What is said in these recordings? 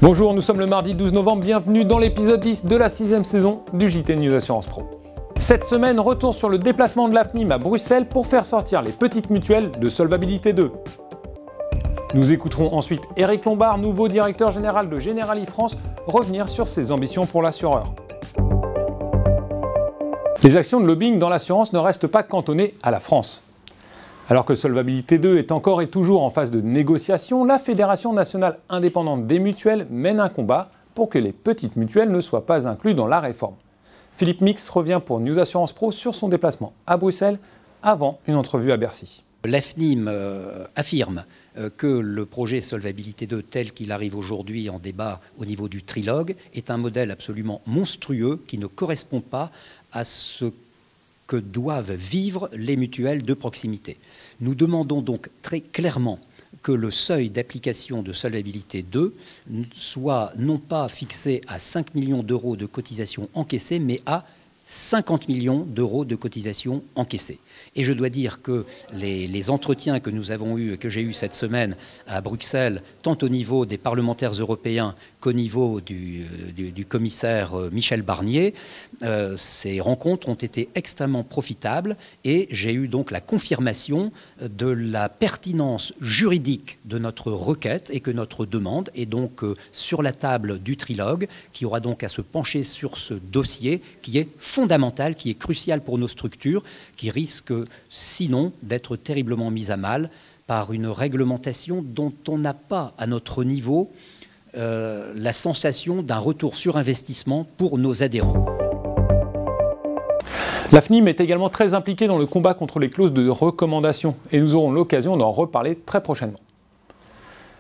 Bonjour, nous sommes le mardi 12 novembre, bienvenue dans l'épisode 10 de la 6e saison du JT News Assurance Pro. Cette semaine, retour sur le déplacement de l'AFNIM à Bruxelles pour faire sortir les petites mutuelles de Solvabilité 2. Nous écouterons ensuite Éric Lombard, nouveau directeur général de Generali France, revenir sur ses ambitions pour l'assureur. Les actions de lobbying dans l'assurance ne restent pas cantonnées à la France. Alors que Solvabilité 2 est encore et toujours en phase de négociation, la Fédération nationale indépendante des mutuelles mène un combat pour que les petites mutuelles ne soient pas incluses dans la réforme. Philippe Mix revient pour News Assurance Pro sur son déplacement à Bruxelles avant une entrevue à Bercy. L'AFNIM affirme que le projet Solvabilité 2 tel qu'il arrive aujourd'hui en débat au niveau du trilogue est un modèle absolument monstrueux qui ne correspond pas à ce que doivent vivre les mutuelles de proximité. Nous demandons donc très clairement que le seuil d'application de Solvabilité 2 soit non pas fixé à 5 millions d'euros de cotisations encaissées, mais à 50 millions d'euros de cotisations encaissées. Et je dois dire que les entretiens que nous avons eus, que j'ai eus cette semaine à Bruxelles, tant au niveau des parlementaires européens qu'au niveau du commissaire Michel Barnier, ces rencontres ont été extrêmement profitables et j'ai eu donc la confirmation de la pertinence juridique de notre requête et que notre demande est donc sur la table du trilogue qui aura donc à se pencher sur ce dossier qui est fondamental, qui est crucial pour nos structures, qui risque sinon d'être terriblement mise à mal par une réglementation dont on n'a pas à notre niveau la sensation d'un retour sur investissement pour nos adhérents. L'AFNIM est également très impliquée dans le combat contre les clauses de recommandation et nous aurons l'occasion d'en reparler très prochainement.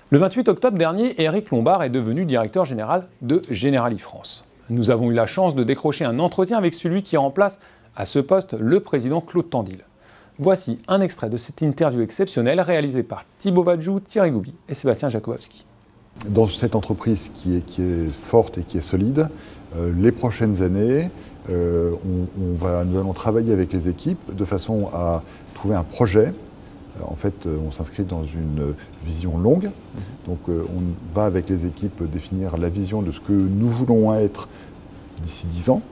Le 28 octobre dernier, Éric Lombard est devenu directeur général de Generali France. Nous avons eu la chance de décrocher un entretien avec celui qui remplace à ce poste le président Claude Tandil. Voici un extrait de cette interview exceptionnelle réalisée par Thibaut Vadjou, Thierry Gouby et Sébastien Jakubowski. Dans cette entreprise qui est forte et qui est solide, les prochaines années, nous allons travailler avec les équipes de façon à trouver un projet. En fait, on s'inscrit dans une vision longue. Donc, on va avec les équipes définir la vision de ce que nous voulons être d'ici 10 ans.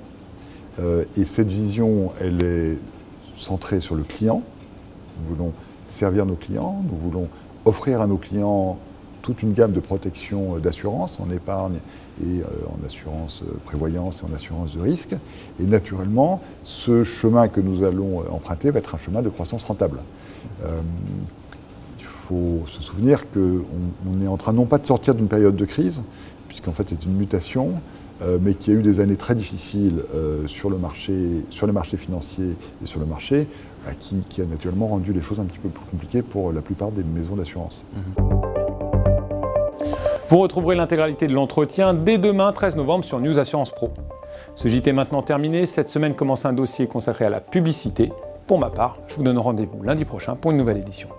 Et cette vision, elle est centrée sur le client. Nous voulons servir nos clients, nous voulons offrir à nos clients toute une gamme de protections d'assurance, en épargne et en assurance prévoyance et en assurance de risque. Et naturellement, ce chemin que nous allons emprunter va être un chemin de croissance rentable. Il faut se souvenir qu'on est en train non pas de sortir d'une période de crise, puisqu'en fait c'est une mutation, mais qu'il y a eu des années très difficiles sur le marché financier et sur le marché, qui a naturellement rendu les choses un petit peu plus compliquées pour la plupart des maisons d'assurance. Vous retrouverez l'intégralité de l'entretien dès demain, 13 novembre, sur News Assurance Pro. Ce JT est maintenant terminé. Cette semaine commence un dossier consacré à la publicité. Pour ma part, je vous donne rendez-vous lundi prochain pour une nouvelle édition.